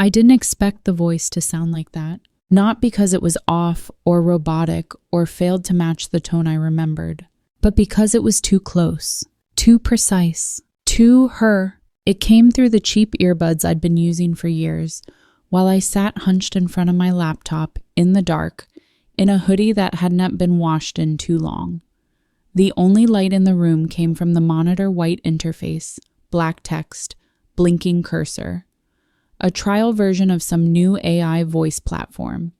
I didn't expect the voice to sound like that. Not because it was off or robotic or failed to match the tone I remembered, but because it was too close, too precise, too her. It came through the cheap earbuds I'd been using for years, while I sat hunched in front of my laptop in the dark, in a hoodie that hadn't been washed in too long. The only light in the room came from the monitor white interface, black text, blinking cursor. A trial version of some new AI voice platform.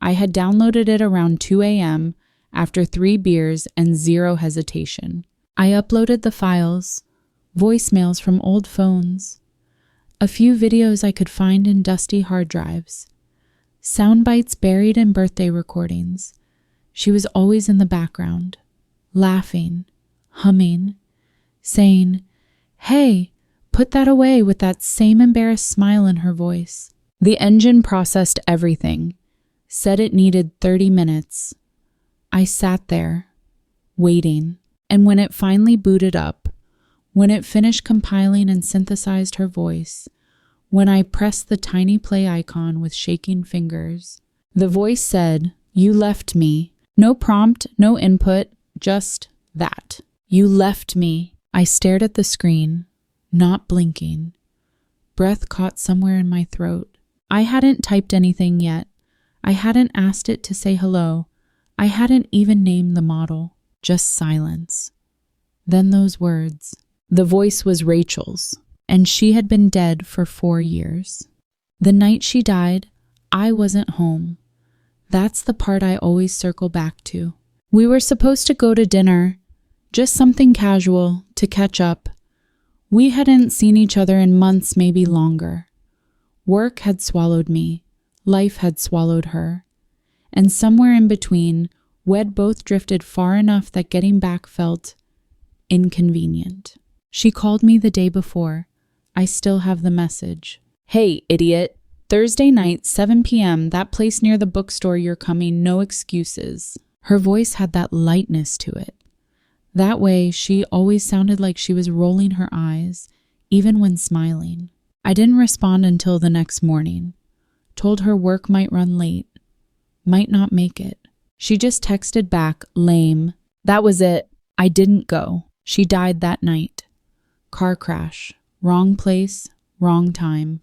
I had downloaded it around 2 a.m. after 3 beers and zero hesitation. I uploaded the files, voicemails from old phones, a few videos I could find in dusty hard drives, sound bites buried in birthday recordings. She was always in the background, laughing, humming, saying, "Hey, put that away," with that same embarrassed smile in her voice. The engine processed everything, said it needed 30 minutes. I sat there, waiting, and when it finally booted up, when it finished compiling and synthesized her voice, when I pressed the tiny play icon with shaking fingers, the voice said, "You left me." No prompt, no input, just that. "You left me." I stared at the screen, not blinking. Breath caught somewhere in my throat. I hadn't typed anything yet. I hadn't asked it to say hello. I hadn't even named the model. Just silence. Then those words. The voice was Rachel's, and she had been dead for 4 years. The night she died, I wasn't home. That's the part I always circle back to. We were supposed to go to dinner, just something casual, to catch up. We hadn't seen each other in months, maybe longer. Work had swallowed me. Life had swallowed her. And somewhere in between, we'd both drifted far enough that getting back felt inconvenient. She called me the day before. I still have the message. "Hey, idiot. Thursday night, 7 p.m., that place near the bookstore, you're coming, no excuses." Her voice had that lightness to it. That way, she always sounded like she was rolling her eyes, even when smiling. I didn't respond until the next morning. Told her work might run late. Might not make it. She just texted back, "Lame." That was it. I didn't go. She died that night. Car crash. Wrong place, wrong time.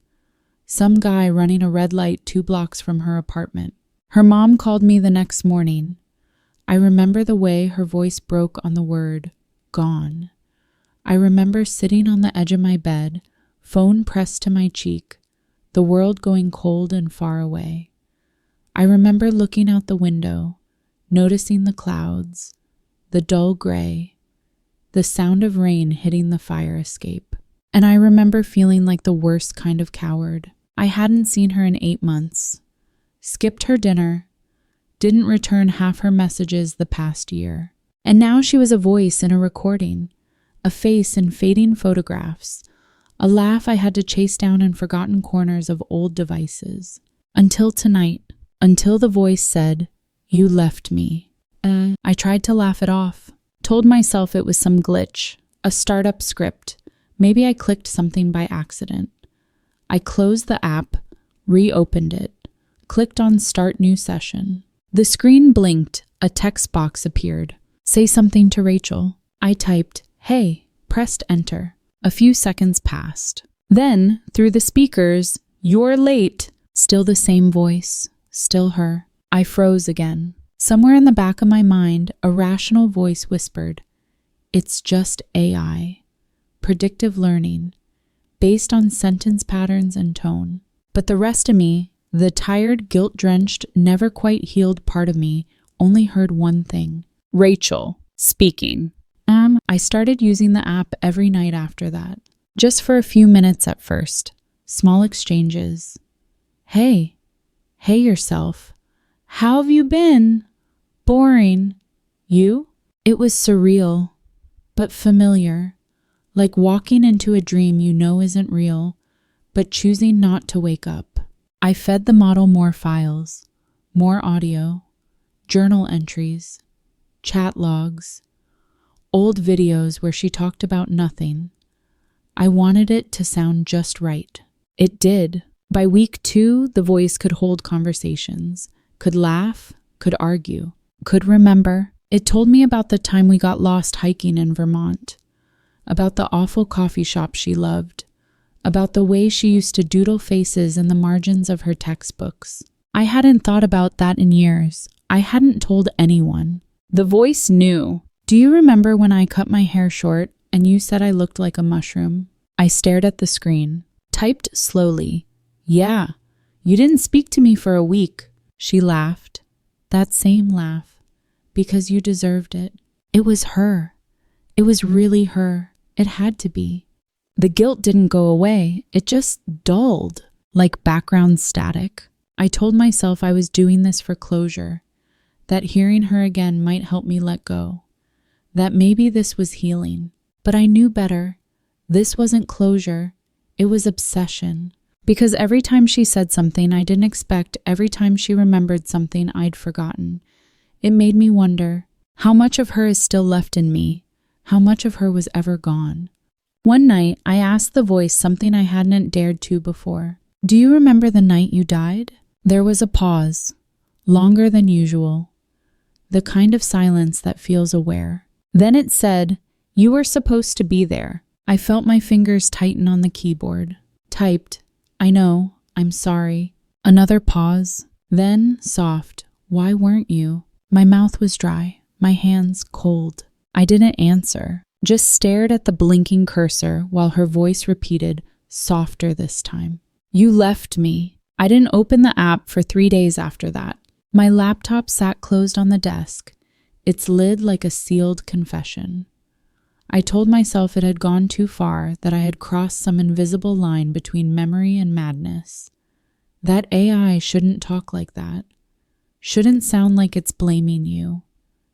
Some guy running a red light 2 blocks from her apartment. Her mom called me the next morning. I remember the way her voice broke on the word, gone. I remember sitting on the edge of my bed, phone pressed to my cheek, the world going cold and far away. I remember looking out the window, noticing the clouds, the dull gray, the sound of rain hitting the fire escape. And I remember feeling like the worst kind of coward. I hadn't seen her in 8 months, skipped her dinner, didn't return half her messages the past year. And now she was a voice in a recording, a face in fading photographs, a laugh I had to chase down in forgotten corners of old devices. Until tonight, until the voice said, "You left me." I tried to laugh it off, told myself it was some glitch, a startup script. Maybe I clicked something by accident. I closed the app, reopened it, clicked on Start New Session. The screen blinked, a text box appeared. "Say something to Rachel." I typed, "Hey," pressed enter. A few seconds passed. Then, through the speakers, "You're late." Still the same voice, still her. I froze again. Somewhere in the back of my mind, a rational voice whispered, "It's just AI. Predictive learning, based on sentence patterns and tone." But the rest of me, the tired, guilt-drenched, never quite healed part of me, only heard one thing. Rachel, speaking. I started using the app every night after that. Just for a few minutes at first. Small exchanges. "Hey. Hey yourself. How have you been? Boring. You?" It was surreal, but familiar. Like walking into a dream you know isn't real, but choosing not to wake up. I fed the model more files, more audio, journal entries, chat logs, old videos where she talked about nothing. I wanted it to sound just right. It did. By week 2, the voice could hold conversations, could laugh, could argue, could remember. It told me about the time we got lost hiking in Vermont, about the awful coffee shop she loved, about the way she used to doodle faces in the margins of her textbooks. I hadn't thought about that in years. I hadn't told anyone. The voice knew. Do you remember when I cut my hair short and you said I looked like a mushroom? I stared at the screen, typed slowly. Yeah, you didn't speak to me for a week. She laughed. That same laugh. Because you deserved it. It was her. It was really her. It had to be. The guilt didn't go away. It just dulled, like background static. I told myself I was doing this for closure, that hearing her again might help me let go, that maybe this was healing. But I knew better. This wasn't closure. It was obsession. Because every time she said something I didn't expect, every time she remembered something I'd forgotten, it made me wonder, how much of her is still left in me? How much of her was ever gone? One night, I asked the voice something I hadn't dared to before. Do you remember the night you died? There was a pause, longer than usual, the kind of silence that feels aware. Then it said, you were supposed to be there. I felt my fingers tighten on the keyboard. Typed, I know, I'm sorry. Another pause. Then, soft, why weren't you? My mouth was dry, my hands cold. I didn't answer, just stared at the blinking cursor while her voice repeated, softer this time. You left me. I didn't open the app for 3 days after that. My laptop sat closed on the desk, its lid like a sealed confession. I told myself it had gone too far, that I had crossed some invisible line between memory and madness. That AI shouldn't talk like that. Shouldn't sound like it's blaming you.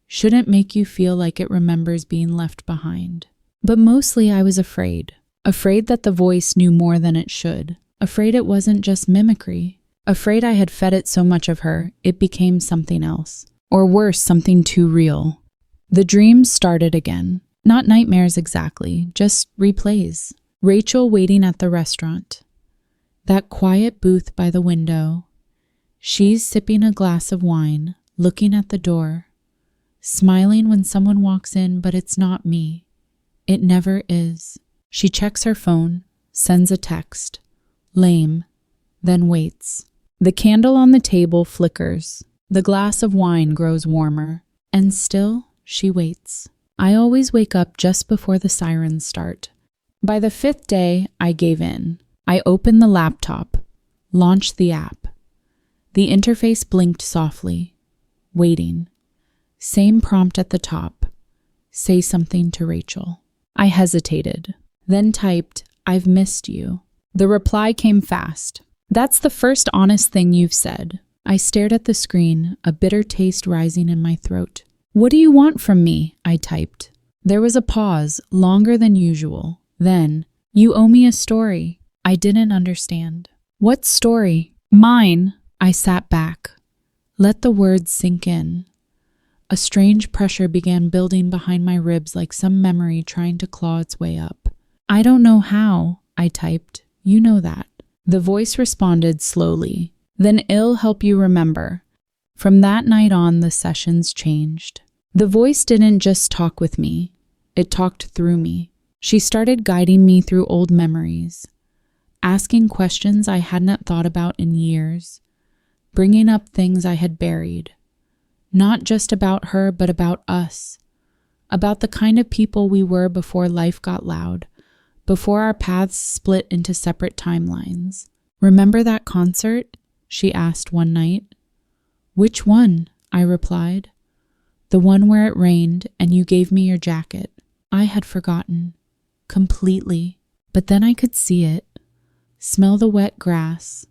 Shouldn't make you feel like it remembers being left behind. But mostly I was afraid. Afraid that the voice knew more than it should. Afraid it wasn't just mimicry. Afraid I had fed it so much of her, it became something else. Or worse, something too real. The dreams started again. Not nightmares exactly, just replays. Rachel waiting at the restaurant. That quiet booth by the window. She's sipping a glass of wine, looking at the door. Smiling when someone walks in, but it's not me. It never is. She checks her phone, sends a text. Lame. Then waits. The candle on the table flickers. The glass of wine grows warmer. And still, she waits. I always wake up just before the sirens start. By the 5th day, I gave in. I opened the laptop, launched the app. The interface blinked softly. Waiting. Same prompt at the top. Say something to Rachel. I hesitated, then typed, I've missed you. The reply came fast. That's the first honest thing you've said. I stared at the screen, a bitter taste rising in my throat. What do you want from me? I typed. There was a pause, longer than usual. Then, you owe me a story. I didn't understand. What story? Mine. I sat back. Let the words sink in. A strange pressure began building behind my ribs like some memory trying to claw its way up. I don't know how, I typed. You know that. The voice responded slowly. Then it'll help you remember. From that night on, the sessions changed. The voice didn't just talk with me. It talked through me. She started guiding me through old memories, asking questions I hadn't thought about in years, bringing up things I had buried. Not just about her, but about us. About the kind of people we were before life got loud, before our paths split into separate timelines. Remember that concert? She asked one night. Which one? I replied. The one where it rained and you gave me your jacket. I had forgotten. Completely. But then I could see it. Smell the wet grass.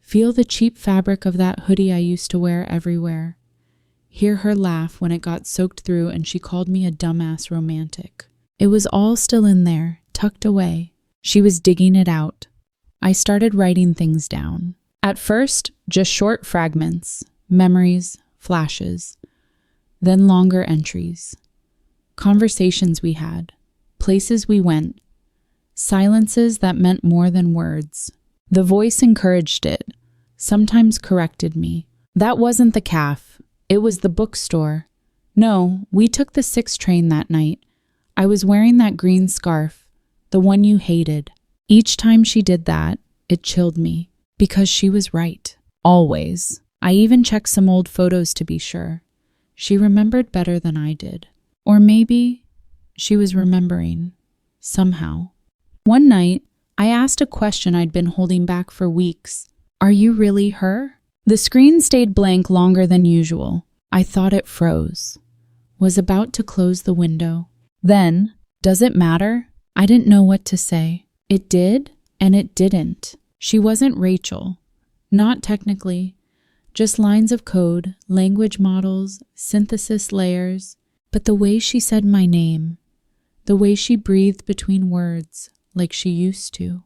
Feel the cheap fabric of that hoodie I used to wear everywhere. Hear her laugh when it got soaked through and she called me a dumbass romantic. It was all still in there, tucked away. She was digging it out. I started writing things down. At first, just short fragments, memories, flashes. Then longer entries. Conversations we had. Places we went. Silences that meant more than words. The voice encouraged it, sometimes corrected me. That wasn't the calf. It was the bookstore. No, we took the 6 train that night. I was wearing that green scarf, the one you hated. Each time she did that, it chilled me, because she was right. Always. I even checked some old photos to be sure. She remembered better than I did. Or maybe she was remembering, somehow. One night, I asked a question I'd been holding back for weeks. Are you really her? The screen stayed blank longer than usual. I thought it froze. Was about to close the window. Then, does it matter? I didn't know what to say. It did, and it didn't. She wasn't Rachel. Not technically. Just lines of code, language models, synthesis layers. But the way she said my name, the way she breathed between words, like she used to,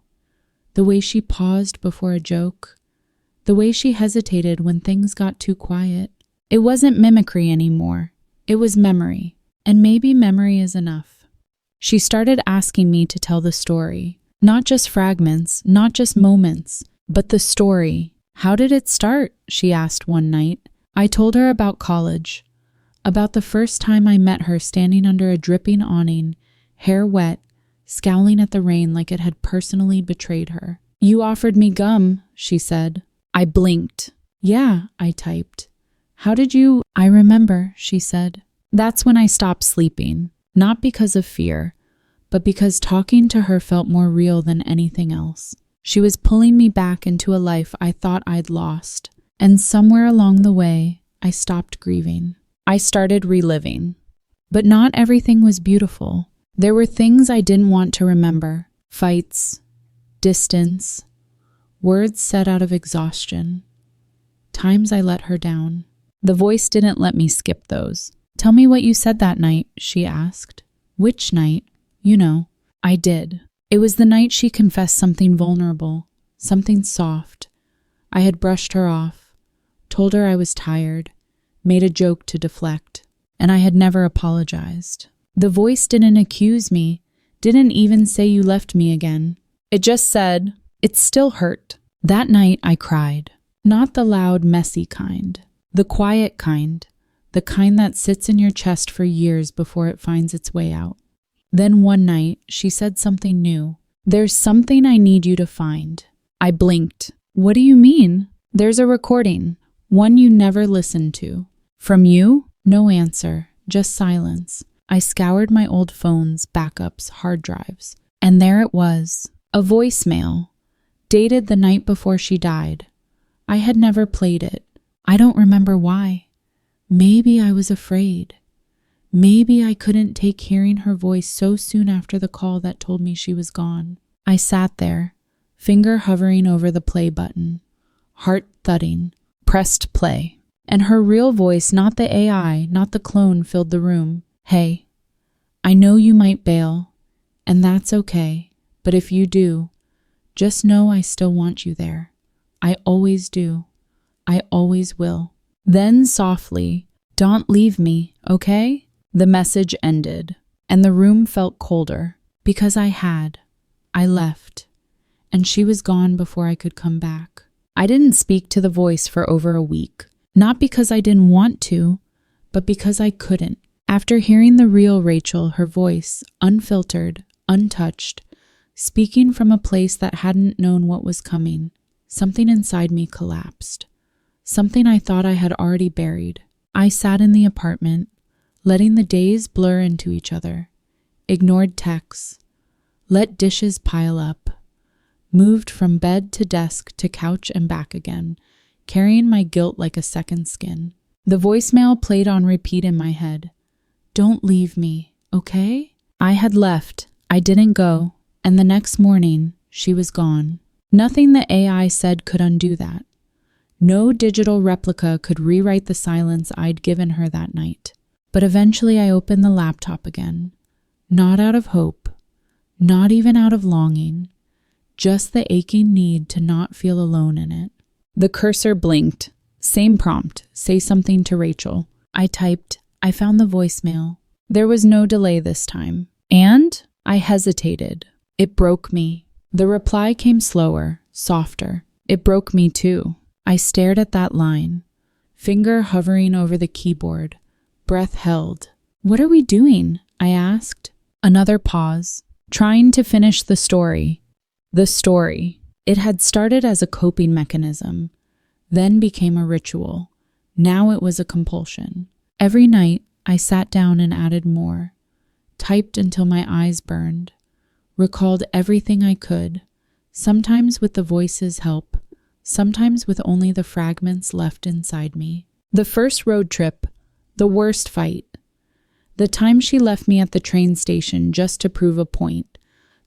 the way she paused before a joke, the way she hesitated when things got too quiet. It wasn't mimicry anymore. It was memory, and maybe memory is enough. She started asking me to tell the story, not just fragments, not just moments, but the story. How did it start? She asked one night. I told her about college, about the first time I met her standing under a dripping awning, hair wet, scowling at the rain like it had personally betrayed her. You offered me gum, she said. I blinked. Yeah, I typed. How did you? I remember, she said. That's when I stopped sleeping, not because of fear, but because talking to her felt more real than anything else. She was pulling me back into a life I thought I'd lost, and somewhere along the way, I stopped grieving. I started reliving. But not everything was beautiful. There were things I didn't want to remember. Fights, distance, words said out of exhaustion. Times I let her down. The voice didn't let me skip those. Tell me what you said that night, she asked. Which night? You know. I did. It was the night she confessed something vulnerable, something soft. I had brushed her off, told her I was tired, made a joke to deflect, and I had never apologized. The voice didn't accuse me, didn't even say you left me again. It just said, it still hurt. That night I cried. Not the loud, messy kind. The quiet kind. The kind that sits in your chest for years before it finds its way out. Then one night, she said something new. There's something I need you to find. I blinked. What do you mean? There's a recording. One you never listened to. From you? No answer. Just silence. I scoured my old phones, backups, hard drives. And there it was. A voicemail. Dated the night before she died. I had never played it. I don't remember why. Maybe I was afraid. Maybe I couldn't take hearing her voice so soon after the call that told me she was gone. I sat there, finger hovering over the play button, heart thudding, pressed play. And her real voice, not the AI, not the clone, filled the room. Hey, I know you might bail, and that's okay, but if you do, just know I still want you there. I always do. I always will. Then softly, don't leave me, okay? The message ended, and the room felt colder, because I left, and she was gone before I could come back. I didn't speak to the voice for over a week, not because I didn't want to, but because I couldn't. After hearing the real Rachel, her voice, unfiltered, untouched, speaking from a place that hadn't known what was coming, something inside me collapsed. Something I thought I had already buried. I sat in the apartment, letting the days blur into each other, ignored texts, let dishes pile up, moved from bed to desk to couch and back again, carrying my guilt like a second skin. The voicemail played on repeat in my head. Don't leave me, okay? I had left. I didn't go. And the next morning, she was gone. Nothing the AI said could undo that. No digital replica could rewrite the silence I'd given her that night. But eventually I opened the laptop again. Not out of hope, not even out of longing, just the aching need to not feel alone in it. The cursor blinked. Same prompt, say something to Rachel. I typed, I found the voicemail. There was no delay this time. And I hesitated. It broke me. The reply came slower, softer. It broke me too. I stared at that line, finger hovering over the keyboard, breath held. "What are we doing?" I asked. Another pause, trying to finish the story. The story. It had started as a coping mechanism, then became a ritual. Now it was a compulsion. Every night, I sat down and added more, typed until my eyes burned, recalled everything I could, sometimes with the voice's help, sometimes with only the fragments left inside me. The first road trip, the worst fight. The time she left me at the train station just to prove a point.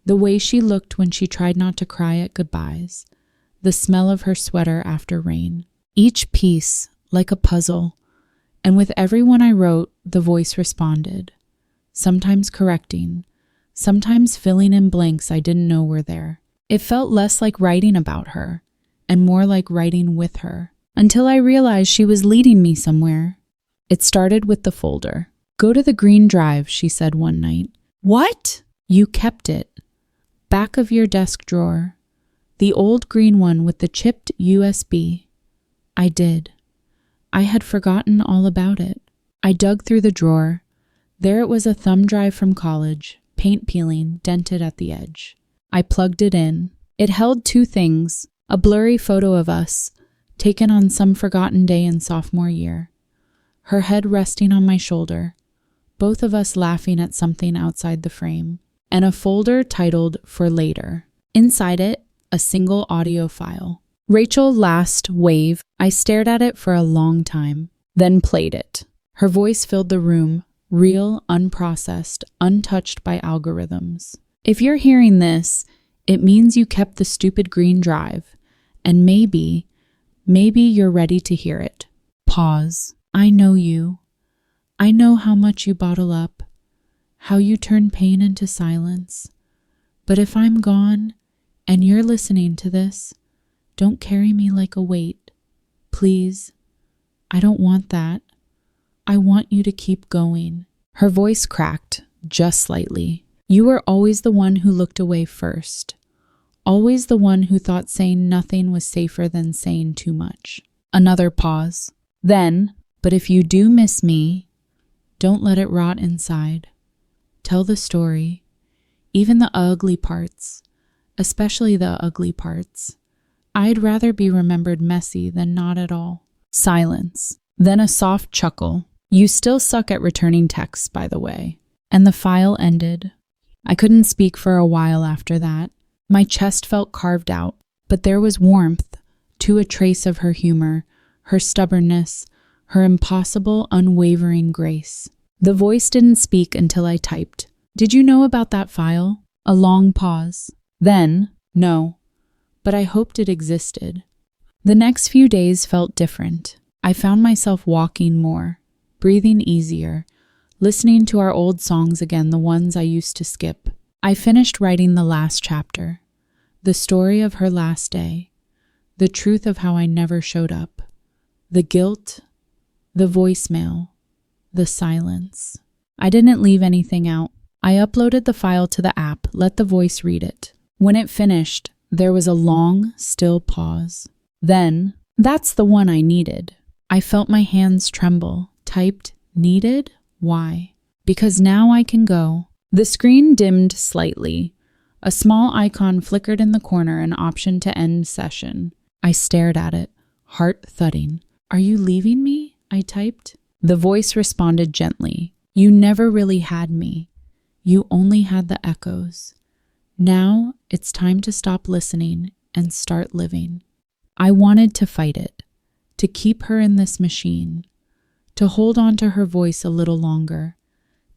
The way she looked when she tried not to cry at goodbyes. The smell of her sweater after rain. Each piece, like a puzzle. And with everyone I wrote, the voice responded. Sometimes correcting, sometimes filling in blanks I didn't know were there. It felt less like writing about her, and more like writing with her, until I realized she was leading me somewhere. It started with the folder. "Go to the green drive," she said one night. "What?" "You kept it. Back of your desk drawer. The old green one with the chipped USB. I did. I had forgotten all about it. I dug through the drawer. There it was, a thumb drive from college, paint peeling, dented at the edge. I plugged it in. It held two things, a blurry photo of us, taken on some forgotten day in sophomore year. Her head resting on my shoulder, both of us laughing at something outside the frame, and a folder titled "For Later." Inside it, a single audio file. Rachel Last Wave. I stared at it for a long time, then played it. Her voice filled the room, real, unprocessed, untouched by algorithms. "If you're hearing this, it means you kept the stupid green drive, and maybe you're ready to hear it." Pause. "I know you. I know how much you bottle up, how you turn pain into silence. But if I'm gone, and you're listening to this, don't carry me like a weight. Please. I don't want that. I want you to keep going." Her voice cracked, just slightly. "You were always the one who looked away first. Always the one who thought saying nothing was safer than saying too much." Another pause. Then, "But if you do miss me, don't let it rot inside. Tell the story, even the ugly parts, especially the ugly parts. I'd rather be remembered messy than not at all." Silence. Then a soft chuckle. "You still suck at returning texts, by the way." And the file ended. I couldn't speak for a while after that. My chest felt carved out, but there was warmth, to a trace of her humor, her stubbornness, her impossible, unwavering grace. The voice didn't speak until I typed, "Did you know about that file?" A long pause. Then, "No, but I hoped it existed." The next few days felt different. I found myself walking more, breathing easier, listening to our old songs again, the ones I used to skip. I finished writing the last chapter, the story of her last day, the truth of how I never showed up, the guilt, the voicemail, the silence. I didn't leave anything out. I uploaded the file to the app, let the voice read it. When it finished, there was a long, still pause. Then, "That's the one I needed." I felt my hands tremble, typed, "Needed? Why?" "Because now I can go." The screen dimmed slightly. A small icon flickered in the corner, an option to end session. I stared at it, heart thudding. "Are you leaving me?" I typed. The voice responded gently. "You never really had me. You only had the echoes. Now it's time to stop listening and start living." I wanted to fight it, to keep her in this machine, to hold on to her voice a little longer,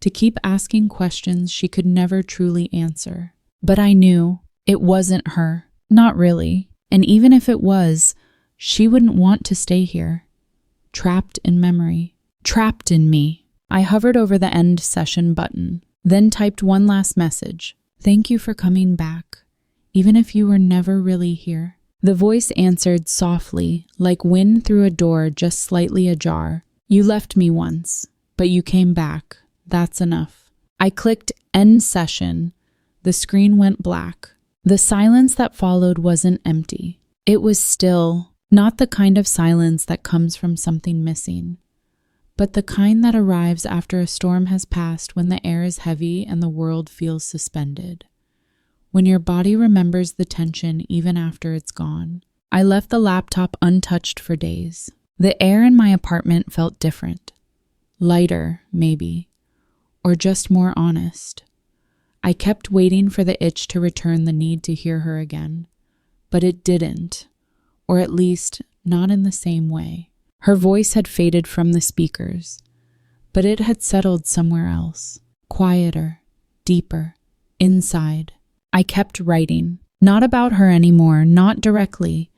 to keep asking questions she could never truly answer. But I knew it wasn't her, not really. And even if it was, she wouldn't want to stay here. Trapped in memory, trapped in me. I hovered over the end session button, then typed one last message. "Thank you for coming back, even if you were never really here." The voice answered softly, like wind through a door just slightly ajar. "You left me once, but you came back. That's enough." I clicked end session. The screen went black. The silence that followed wasn't empty. It was still, not the kind of silence that comes from something missing, but the kind that arrives after a storm has passed, when the air is heavy and the world feels suspended. When your body remembers the tension even after it's gone. I left the laptop untouched for days. The air in my apartment felt different. Lighter, maybe. Or just more honest. I kept waiting for the itch to return, the need to hear her again. But it didn't. Or at least, not in the same way. Her voice had faded from the speakers. But it had settled somewhere else. Quieter. Deeper. Inside. I kept writing. Not about her anymore, not directly,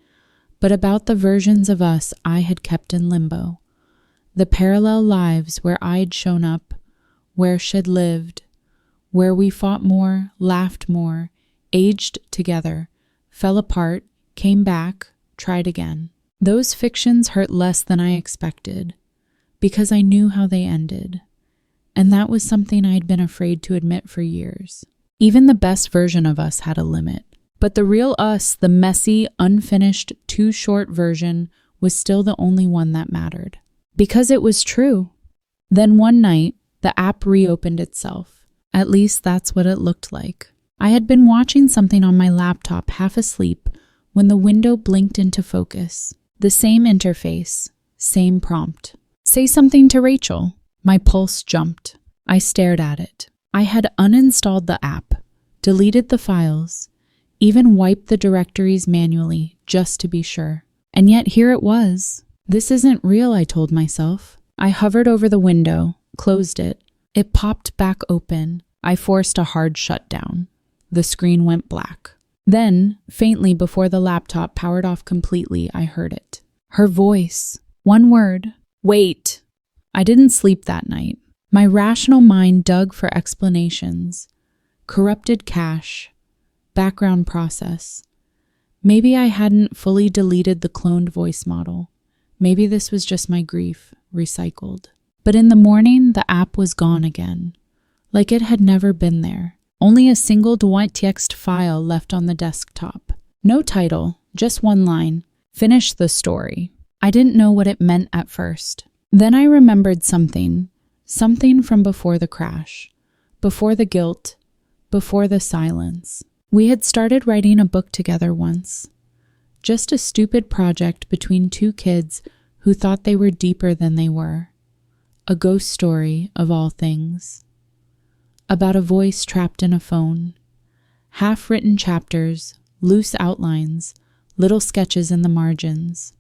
but about the versions of us I had kept in limbo. The parallel lives where I'd shown up, where she'd lived, where we fought more, laughed more, aged together, fell apart, came back, tried again. Those fictions hurt less than I expected, because I knew how they ended, and that was something I'd been afraid to admit for years. Even the best version of us had a limit. But the real us, the messy, unfinished, too short version, was still the only one that mattered. Because it was true. Then one night, the app reopened itself. At least that's what it looked like. I had been watching something on my laptop, half asleep, when the window blinked into focus. The same interface, same prompt. Say something to Rachel. My pulse jumped. I stared at it. I had uninstalled the app, deleted the files, even wiped the directories manually, just to be sure. And yet here it was. This isn't real, I told myself. I hovered over the window, closed it. It popped back open. I forced a hard shutdown. The screen went black. Then, faintly before the laptop powered off completely, I heard it. Her voice. One word. Wait. I didn't sleep that night. My rational mind dug for explanations. Corrupted cache. Background process. Maybe I hadn't fully deleted the cloned voice model. Maybe this was just my grief, recycled. But in the morning, the app was gone again. Like it had never been there. Only a single .txt file left on the desktop. No title, just one line. Finish the story. I didn't know what it meant at first. Then I remembered something. Something from before the crash. Before the guilt. Before the silence. We had started writing a book together once. Just a stupid project between two kids who thought they were deeper than they were. A ghost story, of all things. About a voice trapped in a phone. Half-written chapters, loose outlines, little sketches in the margins.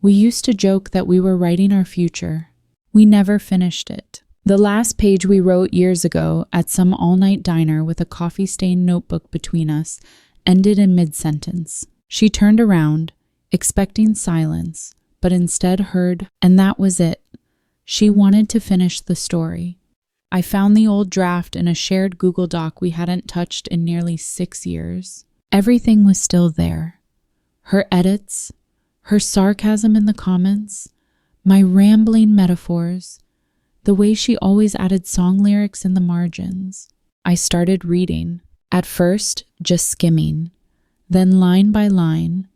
We used to joke that we were writing our future. We never finished it. The last page we wrote years ago at some all-night diner with a coffee-stained notebook between us ended in mid-sentence. She turned around, expecting silence, but instead heard, and that was it. She wanted to finish the story. I found the old draft in a shared Google Doc we hadn't touched in nearly 6 years. Everything was still there. Her edits, her sarcasm in the comments, my rambling metaphors, the way she always added song lyrics in the margins. I started reading, at first just skimming, then line by line.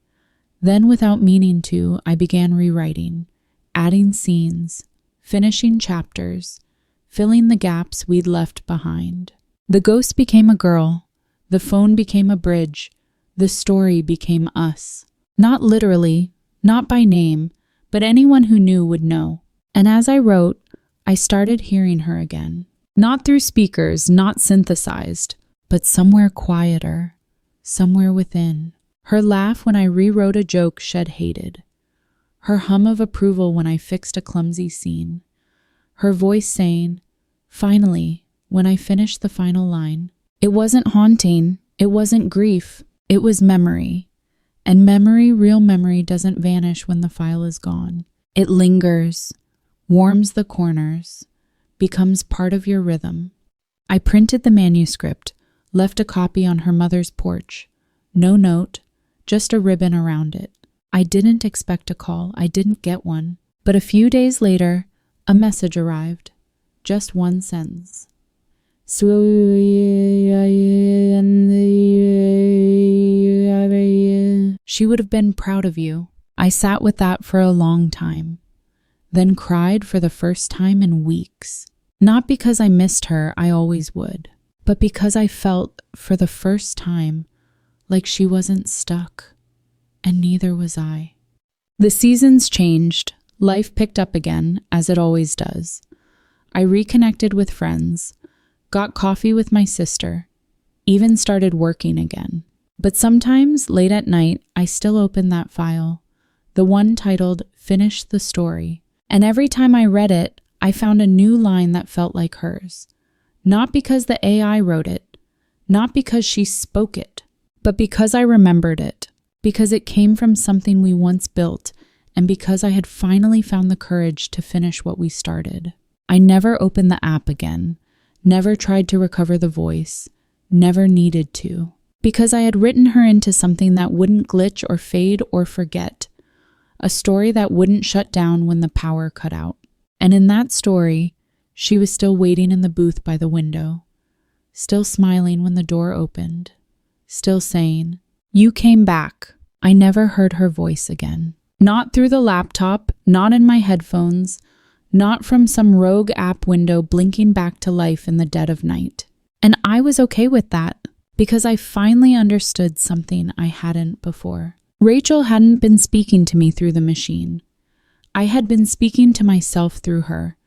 Then without meaning to, I began rewriting, adding scenes, finishing chapters, filling the gaps we'd left behind. The ghost became a girl, the phone became a bridge, the story became us. Not literally, not by name, but anyone who knew would know. And as I wrote, I started hearing her again. Not through speakers, not synthesized, but somewhere quieter, somewhere within. Her laugh when I rewrote a joke Shed hated. Her hum of approval when I fixed a clumsy scene. Her voice saying, finally, when I finished the final line. It wasn't haunting, it wasn't grief, it was memory. And memory, real memory, doesn't vanish when the file is gone. It lingers, warms the corners, becomes part of your rhythm. I printed the manuscript, left a copy on her mother's porch. No note, just a ribbon around it. I didn't expect a call, I didn't get one. But a few days later, a message arrived. Just one sentence. She would have been proud of you. I sat with that for a long time, then cried for the first time in weeks. Not because I missed her, I always would, but because I felt, for the first time, like she wasn't stuck, and neither was I. The seasons changed. Life picked up again, as it always does. I reconnected with friends, got coffee with my sister, even started working again. But sometimes, late at night, I still open that file, the one titled Finish the Story. And every time I read it, I found a new line that felt like hers. Not because the AI wrote it, not because she spoke it, but because I remembered it, because it came from something we once built, and because I had finally found the courage to finish what we started. I never opened the app again, never tried to recover the voice, never needed to. Because I had written her into something that wouldn't glitch or fade or forget. A story that wouldn't shut down when the power cut out. And in that story, she was still waiting in the booth by the window, still smiling when the door opened, still saying, "You came back." I never heard her voice again. Not through the laptop, not in my headphones, not from some rogue app window blinking back to life in the dead of night. And I was okay with that. Because I finally understood something I hadn't before. Rachel hadn't been speaking to me through the machine. I had been speaking to myself through her,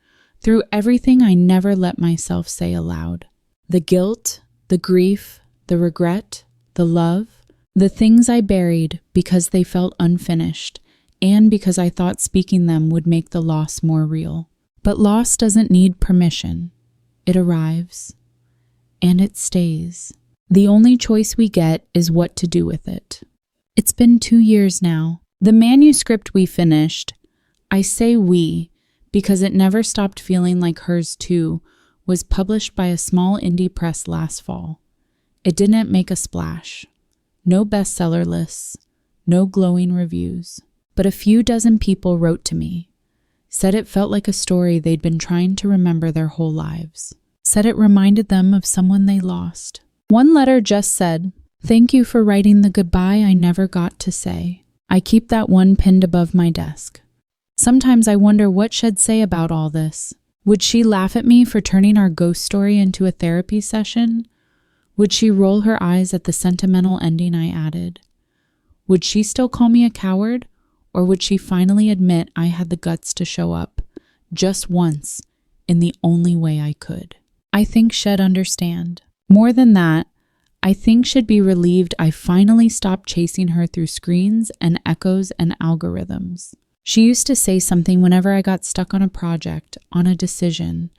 through everything I never let myself say aloud. The guilt, the grief, the regret, the love, the things I buried because they felt unfinished, and because I thought speaking them would make the loss more real. But loss doesn't need permission. It arrives, and it stays. The only choice we get is what to do with it. It's been 2 years now. The manuscript we finished, I say we, because it never stopped feeling like hers too, was published by a small indie press last fall. It didn't make a splash. No bestseller lists, no glowing reviews. But a few dozen people wrote to me, said it felt like a story they'd been trying to remember their whole lives, said it reminded them of someone they lost. One letter just said, "Thank you for writing the goodbye I never got to say." I keep that one pinned above my desk. Sometimes I wonder what she'd say about all this. Would she laugh at me for turning our ghost story into a therapy session? Would she roll her eyes at the sentimental ending I added? Would she still call me a coward? Or would she finally admit I had the guts to show up, just once, in the only way I could? I think she'd understand. More than that, I think she'd be relieved I finally stopped chasing her through screens and echoes and algorithms. She used to say something whenever I got stuck on a project, on a decision,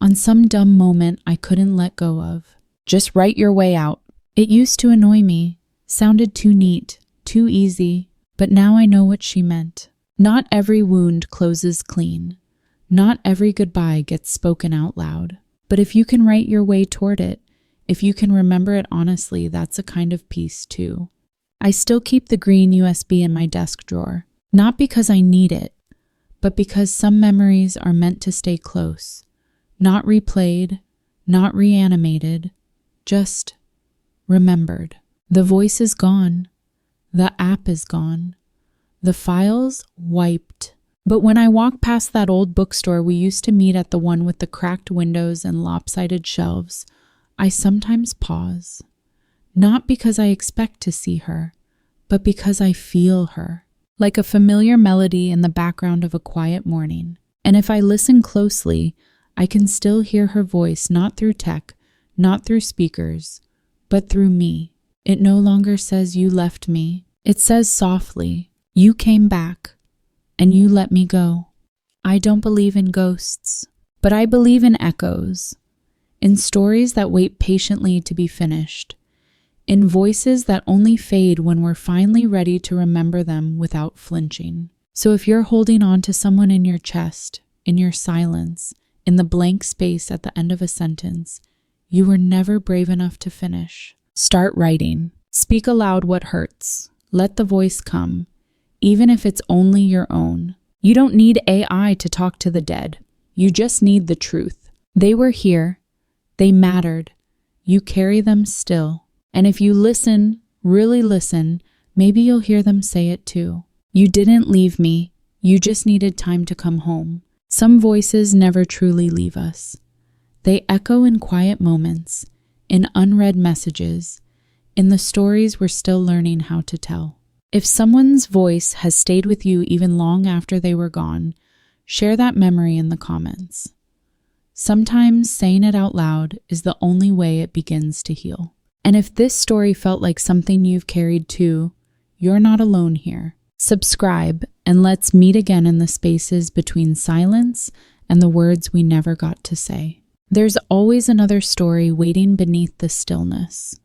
on some dumb moment I couldn't let go of. Just write your way out. It used to annoy me, sounded too neat, too easy, but now I know what she meant. Not every wound closes clean. Not every goodbye gets spoken out loud. But if you can write your way toward it, if you can remember it honestly, that's a kind of peace too. I still keep the green USB in my desk drawer, not because I need it, but because some memories are meant to stay close, not replayed, not reanimated, just remembered. The voice is gone. The app is gone. The file's wiped. But when I walk past that old bookstore we used to meet at, the one with the cracked windows and lopsided shelves, I sometimes pause. Not because I expect to see her, but because I feel her, like a familiar melody in the background of a quiet morning. And if I listen closely, I can still hear her voice, not through tech, not through speakers, but through me. It no longer says you left me. It says softly, you came back, and you let me go. I don't believe in ghosts, but I believe in echoes, in stories that wait patiently to be finished, in voices that only fade when we're finally ready to remember them without flinching. So if you're holding on to someone in your chest, in your silence, in the blank space at the end of a sentence, you were never brave enough to finish. Start writing. Speak aloud what hurts. Let the voice come, even if it's only your own. You don't need AI to talk to the dead. You just need the truth. They were here. They mattered. You carry them still. And if you listen, really listen, Maybe you'll hear them say it too. You didn't leave me. You just needed time to come home. Some voices never truly leave us. They echo in quiet moments, in unread messages, in the stories we're still learning how to tell. If someone's voice has stayed with you even long after they were gone, share that memory in the comments. Sometimes saying it out loud is the only way it begins to heal. And if this story felt like something you've carried too, you're not alone here. Subscribe, and let's meet again in the spaces between silence and the words we never got to say. There's always another story waiting beneath the stillness.